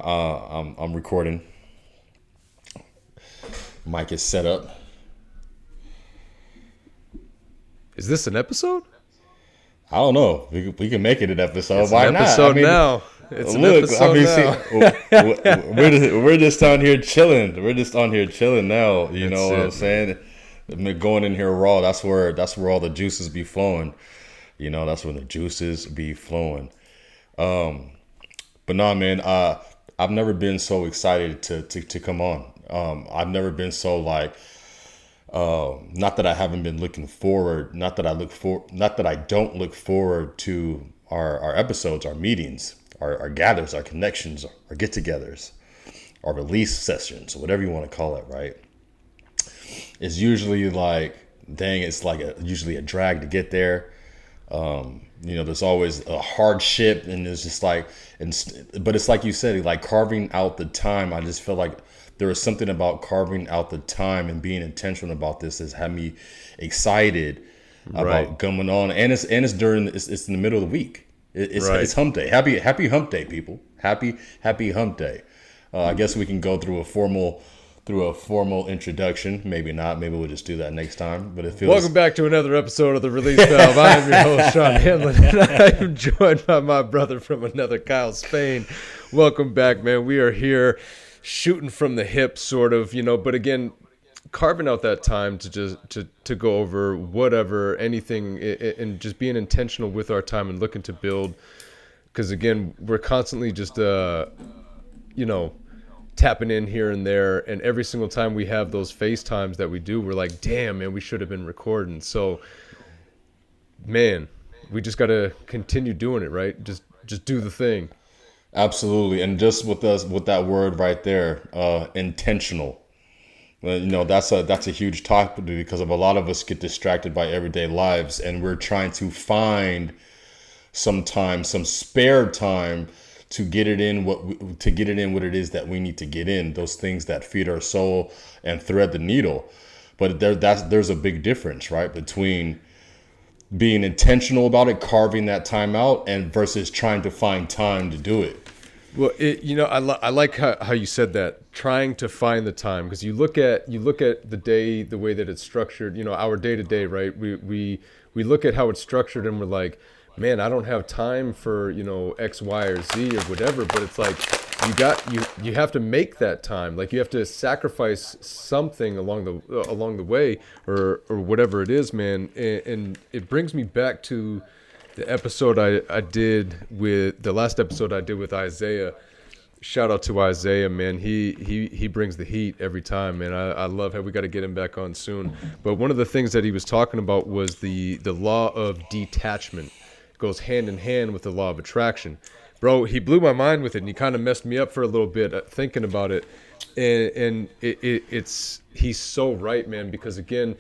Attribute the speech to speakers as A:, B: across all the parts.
A: I'm recording. Mic is set up.
B: Is this an episode?
A: I don't know. We can make it an episode.
B: It's
A: Why
B: an
A: not?
B: episode now. It's an episode now.
A: We're just on here chilling. We're just on here chilling now. You know what I'm saying? Going in here raw. That's where all the juices be flowing. You know, that's when the juices be flowing. But no, man. I've never been so excited to come on. I've never been so like. Not that I haven't been looking forward. Not that I don't look forward to our episodes, our meetings, our gathers, our connections, our get-togethers, our release sessions, whatever you want to call it. Right? It's usually like, dang, it's like usually a drag to get there. You know, there's always a hardship, and it's just like, but it's like you said, like carving out the time. I just feel like there was something about carving out the time and being intentional about this that's had me excited about coming on. And it's in the middle of the week. It's hump day. Happy hump day, people. Happy hump day. I guess we can go through a formal introduction. Maybe not. Maybe we'll just do that next time. But it feels.
B: Welcome back to another episode of the Release Valve. I am your host, Sean Hanlon, and I am joined by my brother from another, Kyle Spain. Welcome back, man. We are here shooting from the hip, sort of, you know, but again, carving out that time to just to go over whatever, anything, and just being intentional with our time and looking to build, because again, we're constantly just you know, tapping in here and there, and every single time we have those FaceTimes that we do, we're like, damn, man, we should have been recording. So man, we just got to continue doing it, right? Just do the thing.
A: Absolutely. And just with that word right there, intentional. You know, that's a huge topic, because of a lot of us get distracted by everyday lives, and we're trying to find some spare time to get it in what it is that we need to get in, those things that feed our soul and thread the needle. But there's a big difference, right, between being intentional about it, carving that time out, and versus trying to find time to do it.
B: Well, you know, I like how you said that, trying to find the time, because you look at the day, the way that it's structured, you know, our day to day, right? We look at how it's structured, and we're like, man, I don't have time for, you know, X, Y, or Z or whatever. But it's like you have to make that time. Like, you have to sacrifice something along the way, or whatever it is, man. And it brings me back to the episode I did with the last episode I did with Isaiah. Shout out to Isaiah, man. He brings the heat every time, man. I love how we got to get him back on soon. But one of the things that he was talking about was the law of detachment. It goes hand in hand with the law of attraction. Bro, he blew my mind with it, and he kind of messed me up for a little bit thinking about it. And he's so right, man, because again,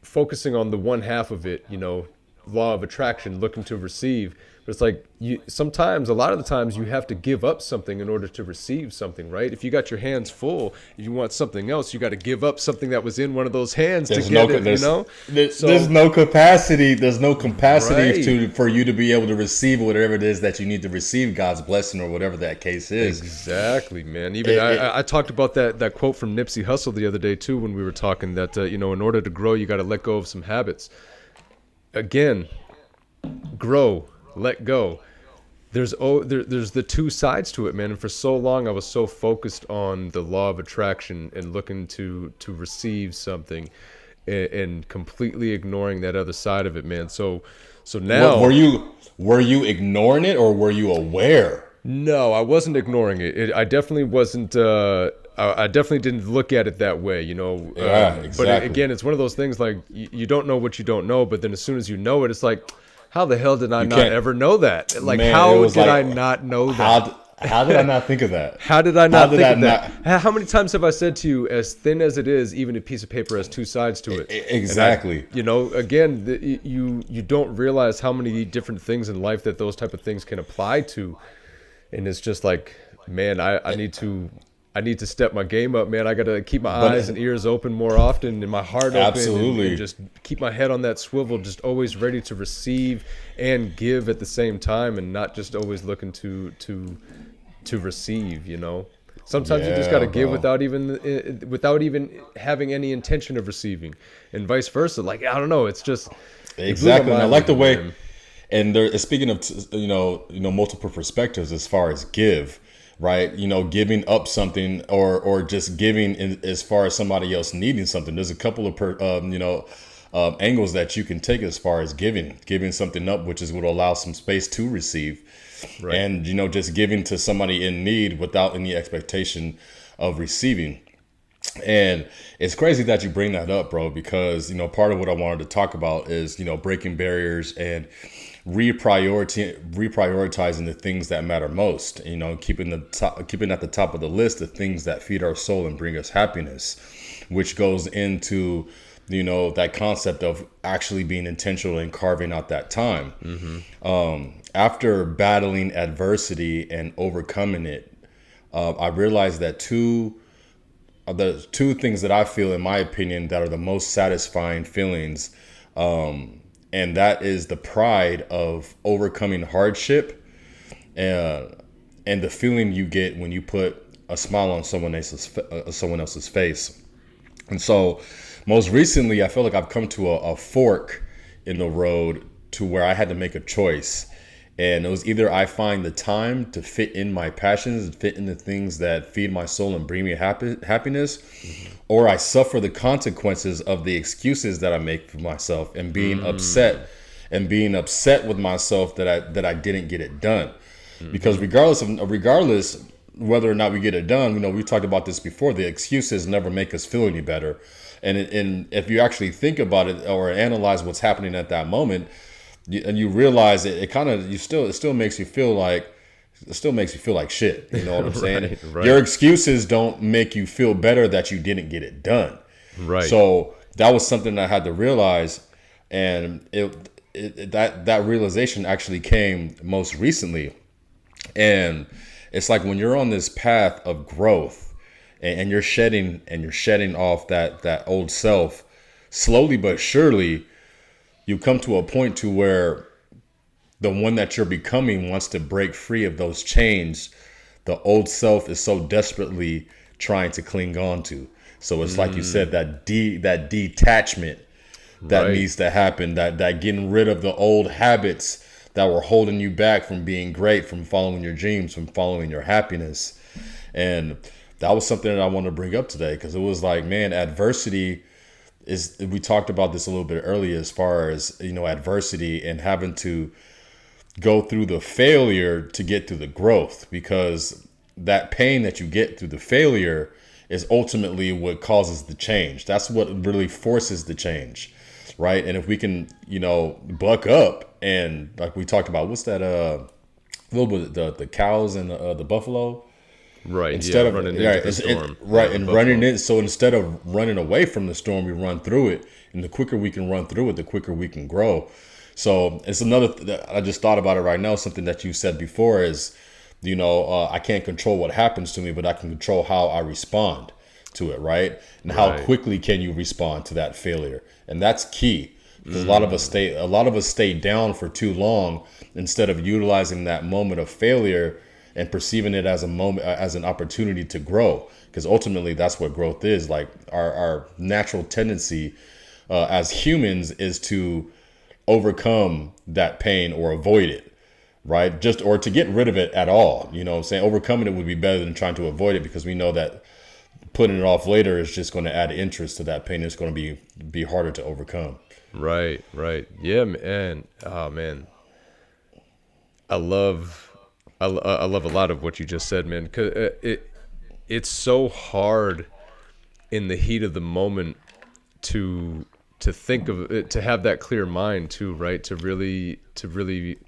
B: focusing on the one half of it, you know, law of attraction, looking to receive. But it's like, a lot of the times you have to give up something in order to receive something, right? If you got your hands full, if you want something else, you got to give up something that was in one of those hands to get it, you know?
A: There's no capacity. There's no capacity for you to be able to receive whatever it is that you need to receive, God's blessing or whatever that case is.
B: Exactly, man. Even I talked about that quote from Nipsey Hussle the other day too, when we were talking that, you know, in order to grow, you got to let go of some habits. Again, grow, let go. There's the two sides to it, man. And for so long, I was so focused on the law of attraction and looking to receive something, and completely ignoring that other side of it, man. So now,
A: were you ignoring it, or were you aware?
B: No, I wasn't ignoring it. I definitely wasn't. I definitely didn't look at it that way, you know.
A: Yeah, exactly.
B: But again, it's one of those things like you don't know what you don't know, but then as soon as you know it, it's like, how the hell did I not ever know that? Like, man, how did I not know that?
A: How did I not think of that?
B: How did I not think of that? How many times have I said to you, as thin as it is, even a piece of paper has two sides to it?
A: Exactly.
B: You know, again, you don't realize how many different things in life that those type of things can apply to. And it's just like, man, I need to step my game up, man. I got to keep my eyes and ears open more often, and my heart open, and just keep my head on that swivel, just always ready to receive and give at the same time, and not just always looking to to receive, you know. Sometimes you just got
A: Yeah,
B: to give
A: bro.
B: without even having any intention of receiving, and vice versa. Like, I don't know, it's just, it blew my
A: Exactly. And I
B: mind
A: like
B: with
A: the
B: you,
A: way,
B: man.
A: and there, speaking of, multiple perspectives as far as give, right? Giving up something or just giving as far as somebody else needing something. There's a couple of, angles that you can take as far as giving something up, which is what will allow some space to receive.
B: Right.
A: And, just giving to somebody in need without any expectation of receiving. And it's crazy that you bring that up, bro, because, part of what I wanted to talk about is, breaking barriers and reprioritizing the things that matter most, keeping at the top of the list the things that feed our soul and bring us happiness, which goes into, that concept of actually being intentional and carving out that time. After battling adversity and overcoming it, I realized that the two things that I feel, in my opinion, that are the most satisfying feelings, and that is the pride of overcoming hardship, and the feeling you get when you put a smile on someone else's face. And so, most recently, I feel like I've come to a fork in the road to where I had to make a choice. And it was either I find the time to fit in my passions and fit in the things that feed my soul and bring me happiness, or I suffer the consequences of the excuses that I make for myself and being upset with myself that I didn't get it done. Because regardless whether or not we get it done, we talked about this before. The excuses never make us feel any better, and if you actually think about it or analyze what's happening at that moment, and you realize it still makes you feel like shit. You know what I'm saying?
B: Right.
A: Your excuses don't make you feel better that you didn't get it done.
B: Right.
A: So that was something I had to realize, and that realization actually came most recently. And it's like when you're on this path of growth, and you're shedding off that old self, slowly but surely, you come to a point to where the one that you're becoming wants to break free of those chains the old self is so desperately trying to cling on to. So it's like you said, that detachment that
B: Right.
A: needs to happen, that getting rid of the old habits that were holding you back from being great, from following your dreams, from following your happiness. And that was something that I wanted to bring up today, because it was like, man, adversity is, we talked about this a little bit earlier, as far as, adversity and having to go through the failure to get through the growth, because that pain that you get through the failure is ultimately what causes the change. That's what really forces the change, right? And if we can, buck up, and like we talked about, what's that, little bit, the cows and the buffalo,
B: Right.
A: instead
B: Yeah.
A: of
B: Running into
A: right,
B: the storm.
A: right,
B: The
A: and
B: buffalo.
A: running it. So instead of running away from the storm, we run through it, and the quicker we can run through it, the quicker we can grow. So it's another. I just thought about it right now. Something that you said before is, I can't control what happens to me, but I can control how I respond to it, right? And how
B: Right.
A: quickly can you respond to that failure? And that's key, because a lot of us stay down for too long, instead of utilizing that moment of failure and perceiving it as a moment, as an opportunity to grow. Because ultimately, that's what growth is. Like our natural tendency as humans is to overcome that pain or avoid it, right? Just, or to get rid of it at all. You know what I'm saying? Overcoming it would be better than trying to avoid it, because we know that putting it off later is just going to add interest to that pain. It's going to be harder to overcome.
B: Right. Right. Yeah, man. Oh, man. I love, I love a lot of what you just said, man. Cause it's so hard in the heat of the moment to think of it, to have that clear mind too, right? To really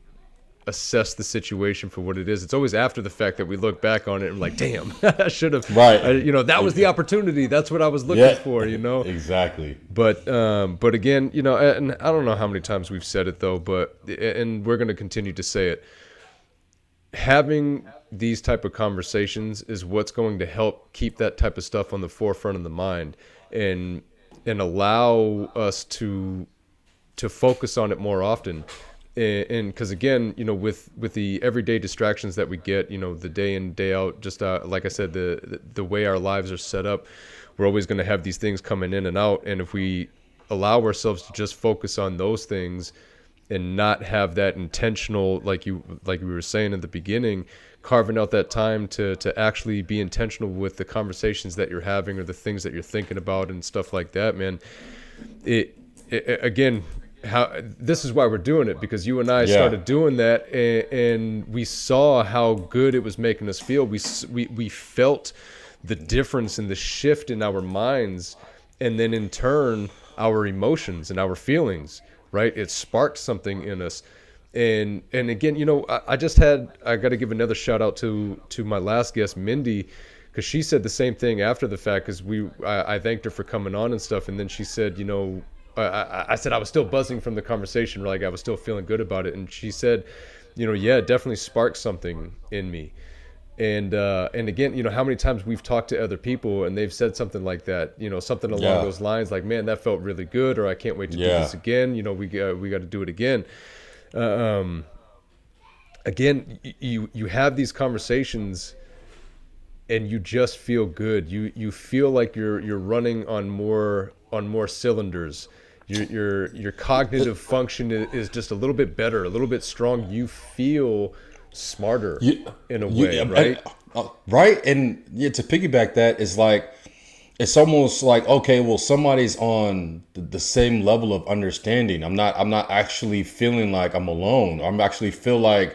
B: assess the situation for what it is. It's always after the fact that we look back on it and like, damn, I should have,
A: Right.
B: that was the opportunity. That's what I was looking
A: Yeah.
B: for.
A: Exactly.
B: But again, and I don't know how many times we've said it though, and we're going to continue to say it. Having these type of conversations is what's going to help keep that type of stuff on the forefront of the mind, and allow us to focus on it more often. And because again, with the everyday distractions that we get, the day in day out, just like I said, the way our lives are set up, we're always going to have these things coming in and out. And if we allow ourselves to just focus on those things and not have that intentional, like we were saying in the beginning, carving out that time to actually be intentional with the conversations that you're having or the things that you're thinking about and stuff like that, man. It again, how this is why we're doing it, because you and I started doing that, and we saw how good it was making us feel. We felt the difference and the shift in our minds, and then in turn our emotions and our feelings, right? It sparked something in us. And again, I got to give another shout out to my last guest, Mindy, because she said the same thing after the fact, because I thanked her for coming on and stuff, and then she said, I said I was still buzzing from the conversation, like I was still feeling good about it, and she said, yeah, it definitely sparked something in me. And again, how many times we've talked to other people and they've said something like that, something along those lines, like, man, that felt really good, or I can't wait to do this again. We got to do it again. Again, you have these conversations and you just feel good. You feel like you're running on more cylinders. Your cognitive function is just a little bit better, a little bit strong. You feel smarter in a way, right?
A: Right. And to piggyback that is like, it's almost like, okay, well, somebody's on the same level of understanding. I'm not actually feeling like I'm alone. I'm actually feel like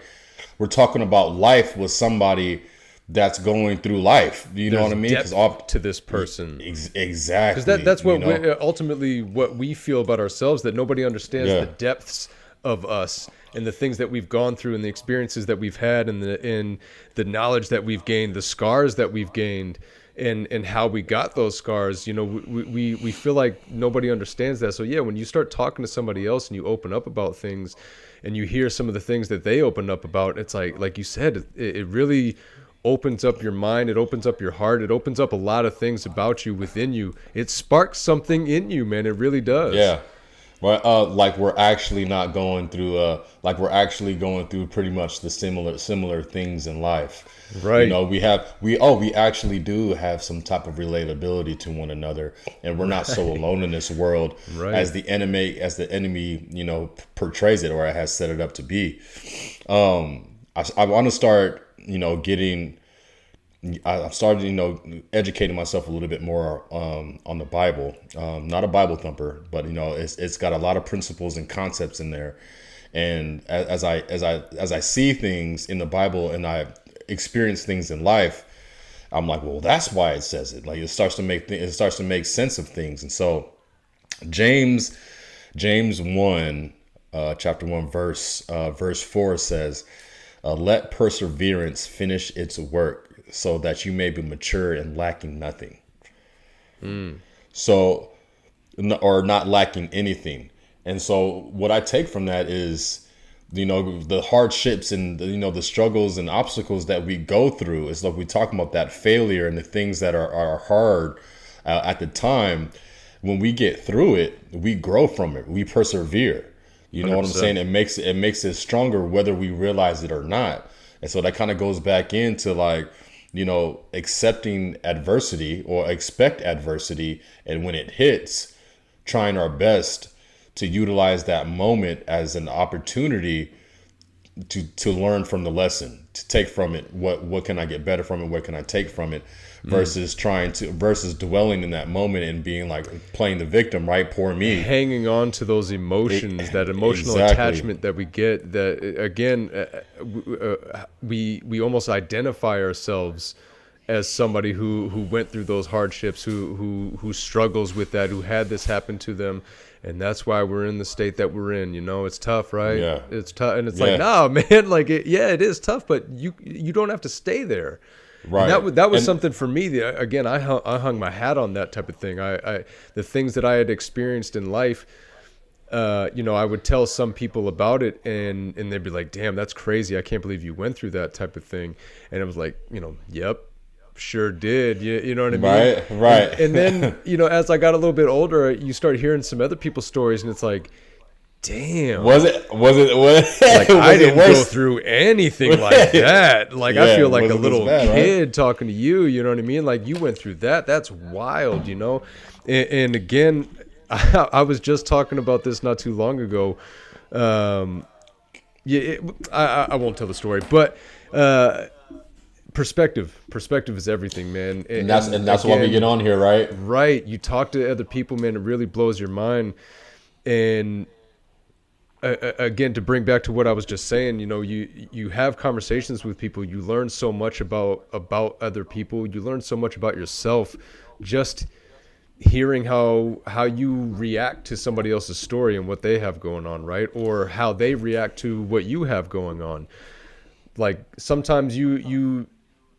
A: we're talking about life with somebody that's going through life. You know what I mean?
B: Depth to this person.
A: Exactly.
B: Because that's what ultimately what we feel about ourselves, that nobody understands the depths of us and the things that we've gone through and the experiences that we've had and the knowledge that we've gained, the scars that we've gained, and how we got those scars. We feel like nobody understands that. So when you start talking to somebody else and you open up about things and you hear some of the things that they opened up about, it's like you said, it really opens up your mind, it opens up your heart, it opens up a lot of things about you, within you. It sparks something in you, man. It really does.
A: Yeah. Well, like we're actually not going through, like we're actually going through pretty much the similar things in life.
B: Right.
A: We actually do have some type of relatability to one another, and we're not so alone in this world as the enemy, portrays it or has set it up to be. I want to start, I've started, educating myself a little bit more on the Bible. Not a Bible thumper, but it's got a lot of principles and concepts in there. And as I see things in the Bible and I experience things in life, I'm like, well, that's why it says it. Like it starts to make sense of things. And so James 1, chapter 1, verse 4 says, let perseverance finish its work, so that you may be mature and lacking nothing. So, or not lacking anything. And so what I take from that is, the hardships and, the struggles and obstacles that we go through. It's like we talk about that failure and the things that are hard at the time. When we get through it, we grow from it. We persevere. You know 100%. What I'm saying? It makes it stronger whether we realize it or not. And so that kind of goes back into like, accepting adversity or expect adversity. And when it hits, trying our best to utilize that moment as an opportunity to learn from the lesson, to take from it. What can I get better from it? What can I take from it? Versus versus dwelling in that moment and being like playing the victim, right? Poor me.
B: Hanging on to those emotions, that emotional attachment that we get, that again, we almost identify ourselves as somebody who went through those hardships, who struggles with that, who had this happen to them. And that's why we're in the state that we're in. It's tough, right?
A: Yeah.
B: It's tough. And it's like, no, man, like, it is tough, but you don't have to stay there. Right. And that was something for me. Again, I hung my hat on that type of thing. The things that I had experienced in life, I would tell some people about it, and they'd be like, "Damn, that's crazy! I can't believe you went through that type of thing." And it was like, yep, sure did. You know what I mean?
A: Right.
B: And then as I got a little bit older, you start hearing some other people's stories, and it's like, damn.
A: Was it?
B: Like,
A: Was
B: I
A: it
B: didn't
A: worse?
B: go through anything like that. Like, I
A: Yeah,
B: feel
A: it
B: like a
A: wasn't as
B: little
A: bad, right?
B: kid talking to you. You know what I mean? Like, you went through that. That's wild, you know? And again, I was just talking about this not too long ago. Yeah, I won't tell the story, but perspective is everything, man.
A: And that's why we get on here, right?
B: Right. You talk to other people, man, it really blows your mind. And again, to bring back to what I was just saying, you know, you have conversations with people, you learn so much about other people, you learn so much about yourself, just hearing how you react to somebody else's story and what they have going on, right? Or how they react to what you have going on. Like, sometimes you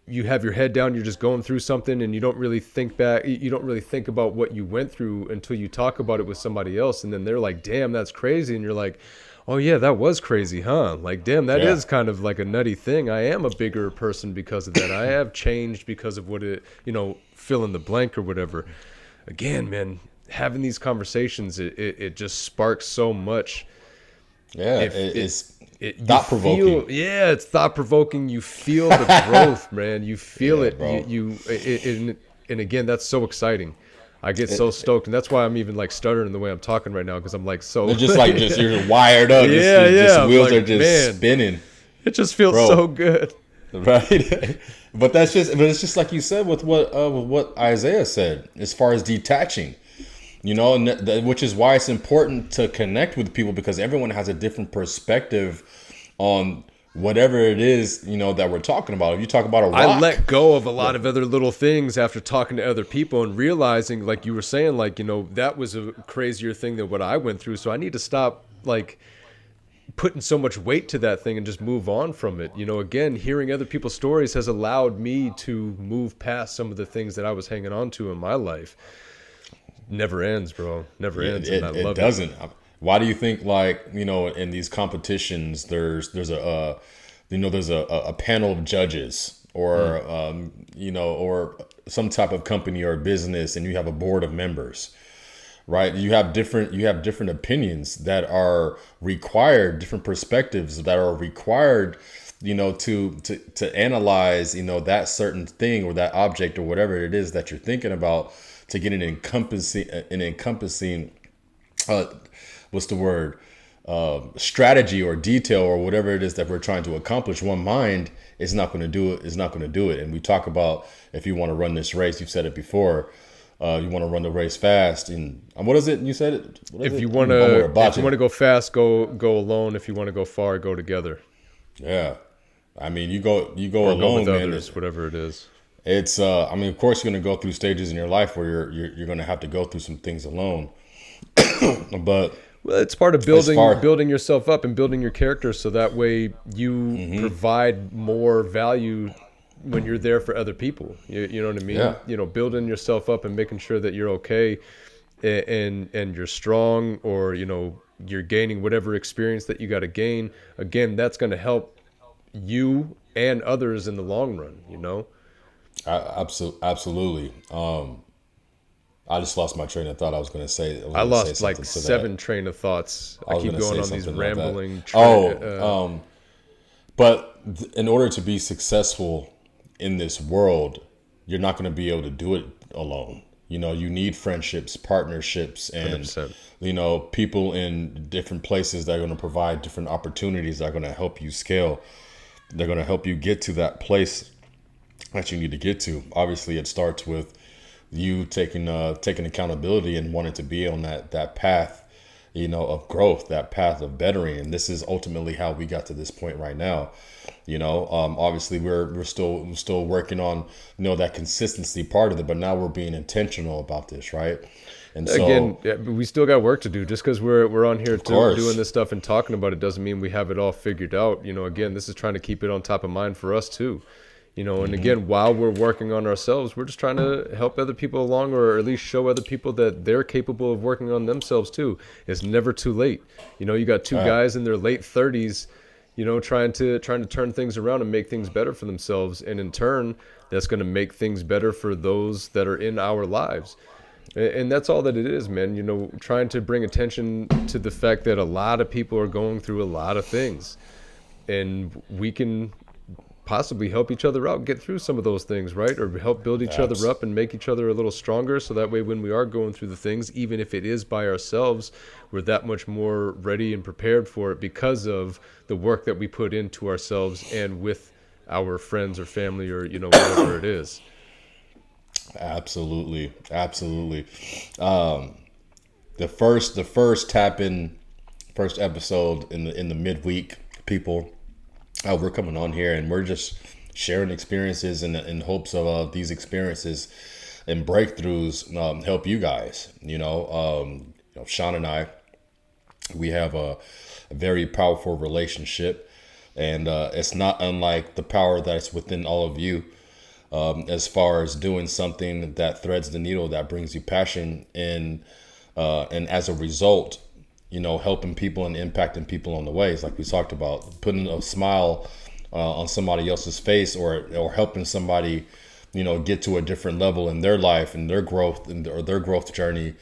B: have your head down, you're just going through something, and you don't really think back, you don't really think about what you went through until you talk about it with somebody else, and then they're like, damn, that's crazy. And you're like, oh yeah, that was crazy, huh? Like, damn, that is kind of like a nutty thing. I am a bigger person because of that. I have changed because of what it, you know, fill in the blank or whatever. Again, man, having these conversations, it just sparks so much.
A: Yeah, it's thought provoking.
B: Yeah, it's thought provoking. You feel the growth, man. You feel it.
A: Bro.
B: And again, that's so exciting. I get so stoked, and that's why I'm even like stuttering the way I'm talking right now, because I'm like so.
A: It's just like you're wired up.
B: Yeah,
A: Just wheels
B: like,
A: are just
B: man,
A: spinning.
B: It just feels so good.
A: Right, but it's just like you said with what Isaiah said as far as detaching, you know, and which is why it's important to connect with people, because everyone has a different perspective on whatever it is, you know, that we're talking about. If you talk about a rock,
B: I let go of a lot of other little things after talking to other people and realizing, like you were saying, like, you know, that was a crazier thing than what I went through. So I need to stop like putting so much weight to that thing and just move on from it. You know, again, hearing other people's stories has allowed me to move past some of the things that I was hanging on to in my life. Never ends, bro. Never ends. And I love
A: it doesn't. Why do you think, like, you know, in these competitions, there's a panel of judges, or you know, or some type of company or business, and you have a board of members, right? You have different opinions that are required, different perspectives that are required, you know, to analyze, you know, that certain thing or that object or whatever it is that you're thinking about, to get an encompassing what's the word, strategy or detail or whatever it is that we're trying to accomplish. One mind is not going to do it. Is not going to do it. And we talk about, if you want to run this race, you've said it before. You want to run the race fast, and what is it? You said it.
B: If you want to go fast, go alone. If you want to go far, go together.
A: Yeah, I mean, you go
B: or
A: alone,
B: go with
A: man.
B: others, whatever it is.
A: It's I mean, of course, you're going to go through stages in your life where you're going to have to go through some things alone, but.
B: Well, it's part of building yourself up and building your character, so that way you provide more value when you're there for other people. You know what I mean?
A: Yeah.
B: You know, building yourself up and making sure that you're okay and you're strong, or, you know, you're gaining whatever experience that you got to gain. Again, that's going to help you and others in the long run, you know?
A: Absolutely. I just lost my train of thought. I was going to say.
B: I lost like 7 train of thoughts. I keep going on these rambling.
A: But in order to be successful in this world, you're not going to be able to do it alone. You know, you need friendships, partnerships, and
B: 100%.
A: You know, people in different places that are going to provide different opportunities that are going to help you scale. They're going to help you get to that place that you need to get to. Obviously, it starts with you taking accountability and wanting to be on that path, you know, of growth, that path of bettering. And this is ultimately how we got to this point right now. You know, obviously we're still working on, you know, that consistency part of it, but now we're being intentional about this, right? And so
B: again, we still got work to do. Just because we're on here doing this stuff and talking about it doesn't mean we have it all figured out. You know, again, this is trying to keep it on top of mind for us too. You know, and again, while we're working on ourselves, we're just trying to help other people along, or at least show other people that they're capable of working on themselves too. It's never too late. You know, you got 2 guys in their late 30s, you know, trying to turn things around and make things better for themselves. And in turn, that's going to make things better for those that are in our lives. And that's all that it is, man. Trying to bring attention to the fact that a lot of people are going through a lot of things, and we can possibly help each other out, get through some of those things, right? Or help build each other up and make each other a little stronger. So that way, when we are going through the things, even if it is by ourselves, we're that much more ready and prepared for it because of the work that we put into ourselves and with our friends or family or, whatever it is.
A: Absolutely, absolutely. The first tap in, first episode in the midweek, people. We're coming on here and we're just sharing experiences in hopes of these experiences and breakthroughs help you guys. Sean and I, we have a very powerful relationship, and it's not unlike the power that's within all of you. As far as doing something that threads the needle, that brings you passion, and as a result, helping people and impacting people on the way. It's like we talked about, putting a smile on somebody else's face, or helping somebody, get to a different level in their life and their growth or their growth journey.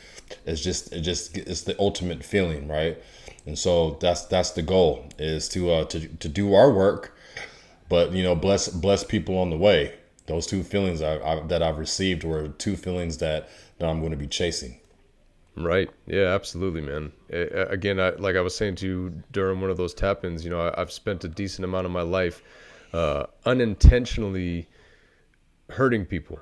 A: It's the ultimate feeling, right? And so that's the goal, is to do our work, but bless people on the way. Those two feelings that I've received were two feelings that I'm going to be chasing.
B: Right. Yeah, absolutely, man. Again, like I was saying to you during one of those tap-ins, I've spent a decent amount of my life unintentionally hurting people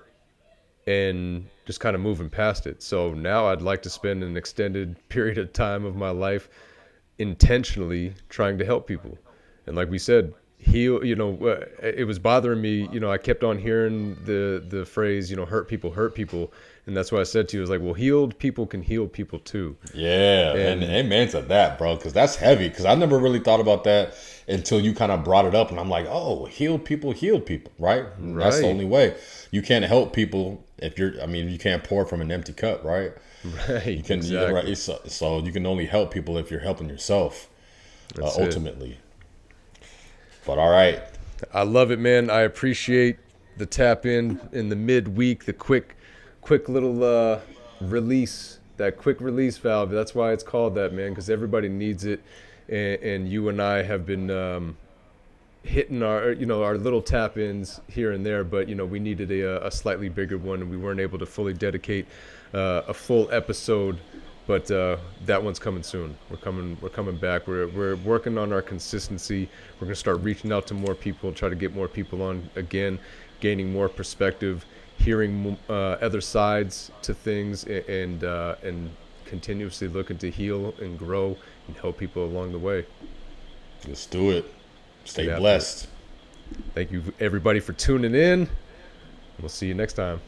B: and just kind of moving past it. So now I'd like to spend an extended period of time of my life intentionally trying to help people. And like we said, heal, it was bothering me. I kept on hearing the phrase, hurt people. And that's why I said to you, I was like, well, healed people can heal people too.
A: Yeah, and amen to that, bro, because that's heavy. Because I never really thought about that until you kind of brought it up, and I'm like, oh, heal people, right? That's the only way. You can't help people if you can't pour from an empty cup, right?
B: Right.
A: You can,
B: exactly.
A: right? So you can only help people if you're helping yourself, ultimately. But all right,
B: I love it, man. I appreciate the tap in the midweek, the quick little release, that quick release valve. That's why it's called that, man, because everybody needs it. And you and I have been hitting our little tap ins here and there, but we needed a slightly bigger one, and we weren't able to fully dedicate a full episode. But that one's coming soon. We're coming back. We're working on our consistency. We're gonna start reaching out to more people, try to get more people on again, gaining more perspective, hearing other sides to things, and continuously looking to heal and grow and help people along the way.
A: Let's do it. Stay blessed.
B: Thank you, everybody, for tuning in. We'll see you next time.